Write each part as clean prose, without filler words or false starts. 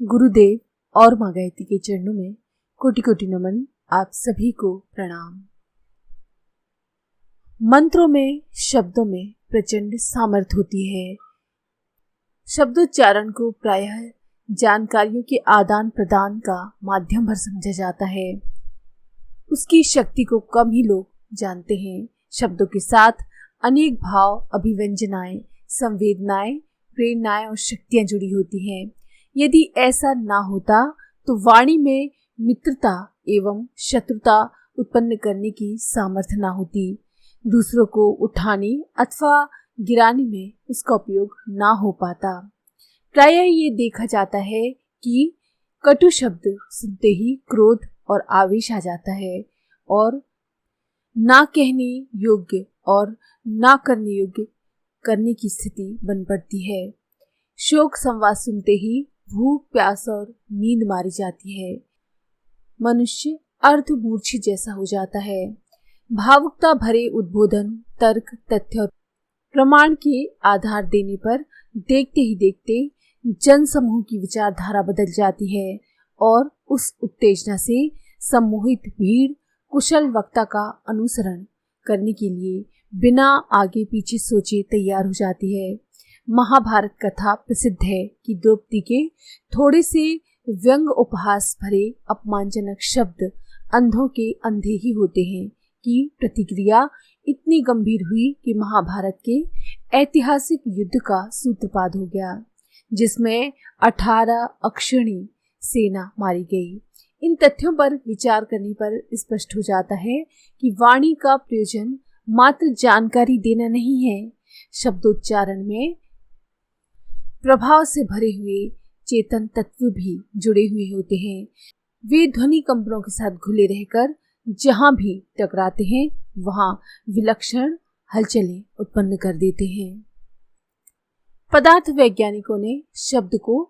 गुरुदेव और माँ गायत्री के चरणों में कोटि कोटि नमन। आप सभी को प्रणाम। मंत्रों में, शब्दों में प्रचंड सामर्थ्य होती है। शब्दोच्चारण को प्रायः जानकारियों के आदान प्रदान का माध्यम भर समझा जाता है। उसकी शक्ति को कम ही लोग जानते हैं। शब्दों के साथ अनेक भाव, अभिव्यंजनाएं, संवेदनाएं, प्रेरणाएं और शक्तियां जुड़ी होती हैं। यदि ऐसा ना होता तो वाणी में मित्रता एवं शत्रुता उत्पन्न करने की सामर्थ्य ना होती। दूसरों को उठाने अथवा गिराने में उसका उपयोग ना हो पाता। प्रायः ये देखा जाता है कि कटु शब्द सुनते ही क्रोध और आवेश आ जाता है और ना कहने योग्य और ना करने योग्य करने की स्थिति बन पड़ती है। शोक संवाद सुनते ही भूख, प्यास और नींद मारी जाती है। मनुष्य अर्धमूर्छित जैसा हो जाता है। भावुकता भरे उद्बोधन, तर्क, तथ्य और प्रमाण के आधार देने पर देखते ही देखते जन समूह की विचारधारा बदल जाती है और उस उत्तेजना से सम्मोहित भीड़ कुशल वक्ता का अनुसरण करने के लिए बिना आगे पीछे सोचे तैयार हो जाती है। महाभारत कथा प्रसिद्ध है कि द्रौपदी के थोड़े से व्यंग उपहास भरे अपमानजनक शब्द अंधों के अंधे ही होते हैं कि प्रतिक्रिया इतनी गंभीर हुई कि महाभारत के ऐतिहासिक युद्ध का सूत्रपात हो गया, जिसमें 18 अक्षौणी सेना मारी गई। इन तथ्यों पर विचार करने पर स्पष्ट हो जाता है कि वाणी का प्रयोजन मात्र जानकारी देना नहीं है। शब्दोच्चारण में प्रभाव से भरे हुए चेतन तत्व भी जुड़े हुए होते हैं। वे ध्वनि कंपनों के साथ घुले रहकर जहां भी टकराते हैं वहां विलक्षण हलचलें उत्पन्न कर देते हैं। पदार्थ वैज्ञानिकों ने शब्द को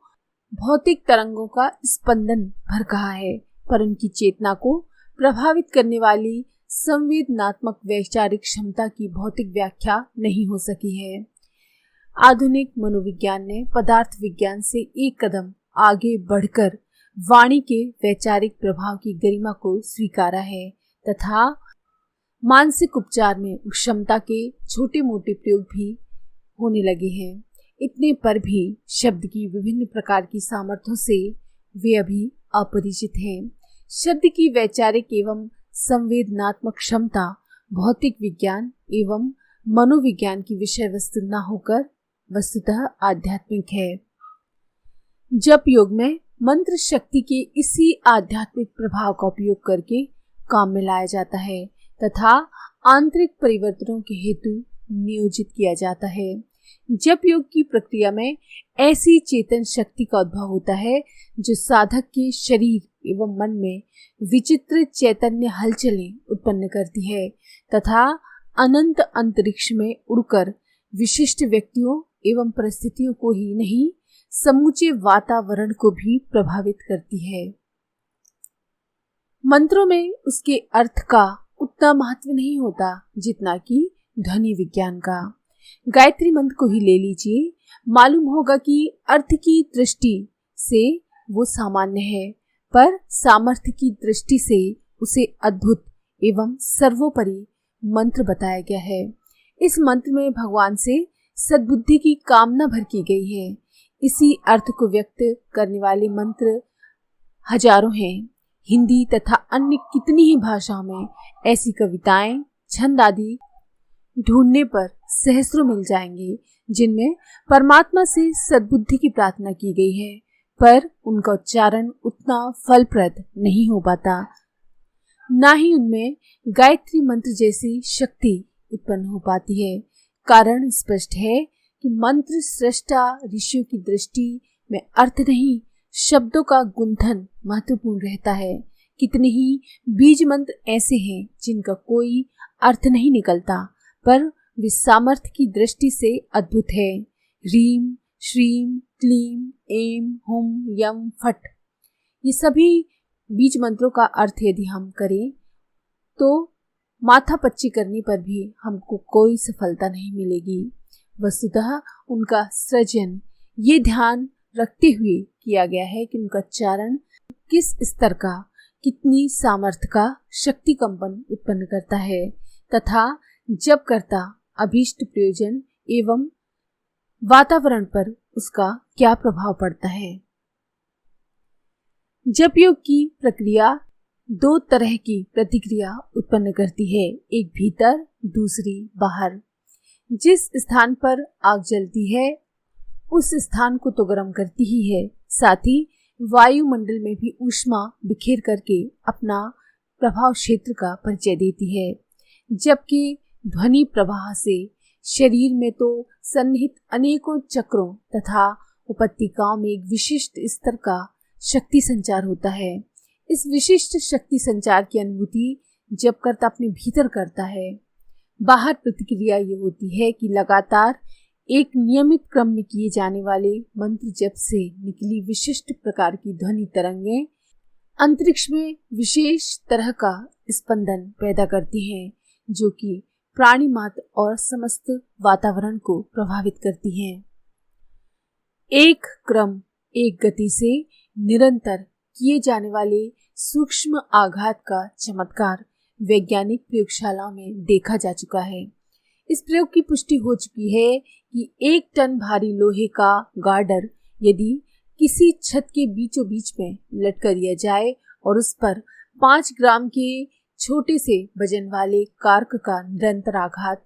भौतिक तरंगों का स्पंदन भर कहा है, पर उनकी चेतना को प्रभावित करने वाली संवेदनात्मक वैचारिक क्षमता की भौतिक व्याख्या नहीं हो सकी है। आधुनिक मनोविज्ञान ने पदार्थ विज्ञान से एक कदम आगे बढ़कर वाणी के वैचारिक प्रभाव की गरिमा को स्वीकारा है तथा मानसिक उपचार में उस क्षमता के छोटे मोटे प्रयोग भी होने लगे हैं। इतने पर भी शब्द की विभिन्न प्रकार की सामर्थ्यों से वे अभी अपरिचित हैं। शब्द की वैचारिक एवं संवेदनात्मक क्षमता भौतिक विज्ञान एवं मनोविज्ञान की विषय वस्तु न होकर वस्तुतः आध्यात्मिक है। जप योग में मंत्र शक्ति के इसी आध्यात्मिक प्रभाव का उपयोग करके काम में लाया जाता है तथा आंतरिक परिवर्तनों के हेतु नियोजित किया जाता है। जप योग की प्रक्रिया में ऐसी चेतन शक्ति का उद्भव होता है जो साधक के शरीर एवं मन में विचित्र चैतन्य हलचलें उत्पन्न करती है तथा अनंत अंतरिक्ष में उड़कर विशिष्ट व्यक्तियों एवं परिस्थितियों को ही नहीं समूचे वातावरण को भी प्रभावित करती है। मंत्रों में उसके अर्थ का उतना महत्व नहीं होता जितना कि ध्वनि विज्ञान का। गायत्री मंत्र को ही ले लीजिए, मालूम होगा कि अर्थ की दृष्टि से वो सामान्य है, पर सामर्थ्य की दृष्टि से उसे अद्भुत एवं सर्वोपरि मंत्र बताया गया है। इस मंत्र में भगवान से सद्बुद्धि की कामना भर की गई है। इसी अर्थ को व्यक्त करने वाले मंत्र हजारों हैं। हिंदी तथा अन्य कितनी ही भाषाओं में ऐसी कविताएं, छंद आदि ढूंढने पर सहस्रों मिल जाएंगे जिनमें परमात्मा से सद्बुद्धि की प्रार्थना की गई है, पर उनका उच्चारण उतना फलप्रद नहीं हो पाता, ना ही उनमें गायत्री मंत्र जैसी शक्ति उत्पन्न हो पाती है। कारण स्पष्ट है कि मंत्र सृष्टा ऋषियों की दृष्टि में अर्थ नहीं, शब्दों का गुंथन महत्वपूर्ण रहता है। कितने ही बीज मंत्र ऐसे हैं जिनका कोई अर्थ नहीं निकलता, पर वे सामर्थ्य की दृष्टि से अद्भुत है। ह्रीम, श्रीम, क्लीम, एम, हुम, यम, फट, ये सभी बीज मंत्रों का अर्थ यदि हम करें तो माथा पच्ची करने पर भी हमको कोई सफलता नहीं मिलेगी। वस्तुतः उनका सृजन, ये ध्यान रखते हुए किया गया है कि उनका उच्चारण किस स्तर का, कितनी सामर्थ्य का शक्ति कंपन उत्पन्न करता है तथा जब कर्ता अभीष्ट प्रयोजन एवं वातावरण पर उसका क्या प्रभाव पड़ता है। जप योग की प्रक्रिया दो तरह की प्रतिक्रिया उत्पन्न करती है, एक भीतर, दूसरी बाहर। जिस स्थान पर आग जलती है उस स्थान को तो गर्म करती ही है, साथ ही वायुमंडल में भी ऊष्मा बिखेर करके अपना प्रभाव क्षेत्र का परिचय देती है। जबकि ध्वनि प्रवाह से शरीर में तो सन्निहित अनेकों चक्रों तथा उपत्तिकाओं में एक विशिष्ट स्तर का शक्ति संचार होता है। इस विशिष्ट शक्ति संचार की अनुभूति जब कर्ता अपने भीतर करता है। बाहर प्रतिक्रिया ये होती है कि लगातार एक नियमित क्रम में किए जाने वाले मंत्र जप से निकली विशिष्ट प्रकार की ध्वनि तरंगें अंतरिक्ष में विशेष तरह का स्पंदन पैदा करती हैं, जो कि प्राणी मात्र और समस्त वातावरण को प्रभावित करती हैं। एक क्रम, एक गति से निरंतर किए जाने वाले सूक्ष्म आघात का चमत्कार वैज्ञानिक प्रयोगशालाओं में देखा जा चुका है। इस प्रयोग की पुष्टि हो चुकी है कि 1 टन भारी लोहे का गार्डर यदि किसी छत के बीचों बीच में लटका दिया जाए और उस पर 5 ग्राम के छोटे से वजन वाले कार्क का निरंतर आघात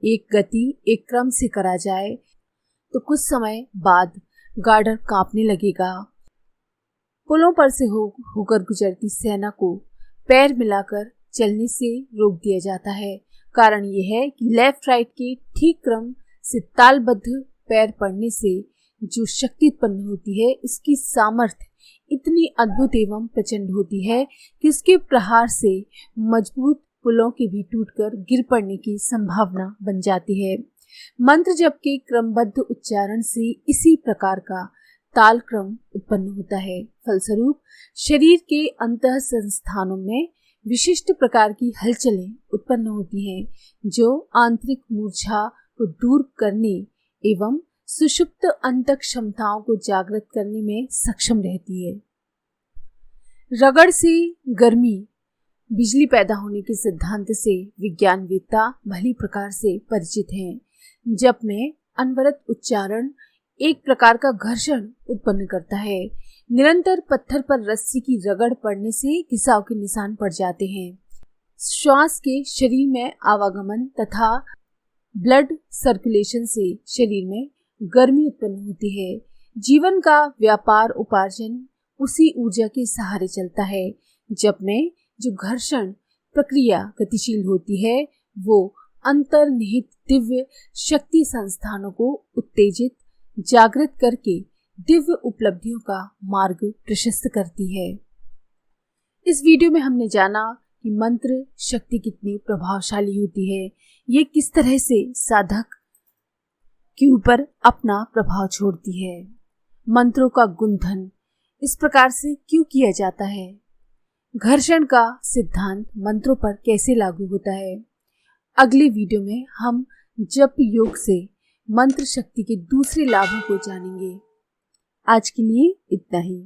एक गति, एक क्रम से करा जाए तो कुछ समय बाद गार्डर कांपने लगेगा। पुलों पर से होकर गुजरती सेना को पैर मिलाकर चलने से रोक दिया जाता है। कारण यह है कि लेफ्ट राइट के ठीक क्रम से तालबद्ध पैर पड़ने से जो शक्ति उत्पन्न होती है, इसकी सामर्थ्य इतनी अद्भुत एवं प्रचंड होती है कि उसके प्रहार से मजबूत पुलों के भी टूटकर गिर पड़ने की संभावना बन जाती है। मंत्र जप के क्रमबद्ध उच्चारण से इसी प्रकार का ताल क्रम उत्पन्न होता है। फलस्वरूप शरीर के अंतः संस्थानों में विशिष्ट प्रकार की हलचलें उत्पन्न होती हैं, जो आंतरिक मूर्छा को दूर करने एवं सुषुप्त अंतक क्षमताओं को जागृत करने में सक्षम रहती है। रगड़ से गर्मी बिजली पैदा होने के सिद्धांत से विज्ञानवेत्ता भली प्रकार से परिचित हैं। जप में अनवरत उच्चारण एक प्रकार का घर्षण उत्पन्न करता है। निरंतर पत्थर पर रस्सी की रगड़ पड़ने से घिसाव के निशान पड़ जाते हैं। श्वास के शरीर में आवागमन तथा ब्लड सर्कुलेशन से शरीर में गर्मी उत्पन्न होती है। जीवन का व्यापार उपार्जन उसी ऊर्जा के सहारे चलता है। जप में जो घर्षण प्रक्रिया गतिशील होती है वो अंतर्निहित दिव्य शक्ति संस्थानों को उत्तेजित, जागृत करके दिव्य उपलब्धियों का मार्ग प्रशस्त करती है। इस वीडियो में हमने जाना कि मंत्र शक्ति कितनी प्रभावशाली होती है, ये किस तरह से साधक के ऊपर अपना प्रभाव छोड़ती है, मंत्रों का गुंथन इस प्रकार से क्यों किया जाता है, घर्षण का सिद्धांत मंत्रों पर कैसे लागू होता है। अगले वीडियो में हम जप योग से मंत्र शक्ति के दूसरे लाभों को जानेंगे। आज के लिए इतना ही।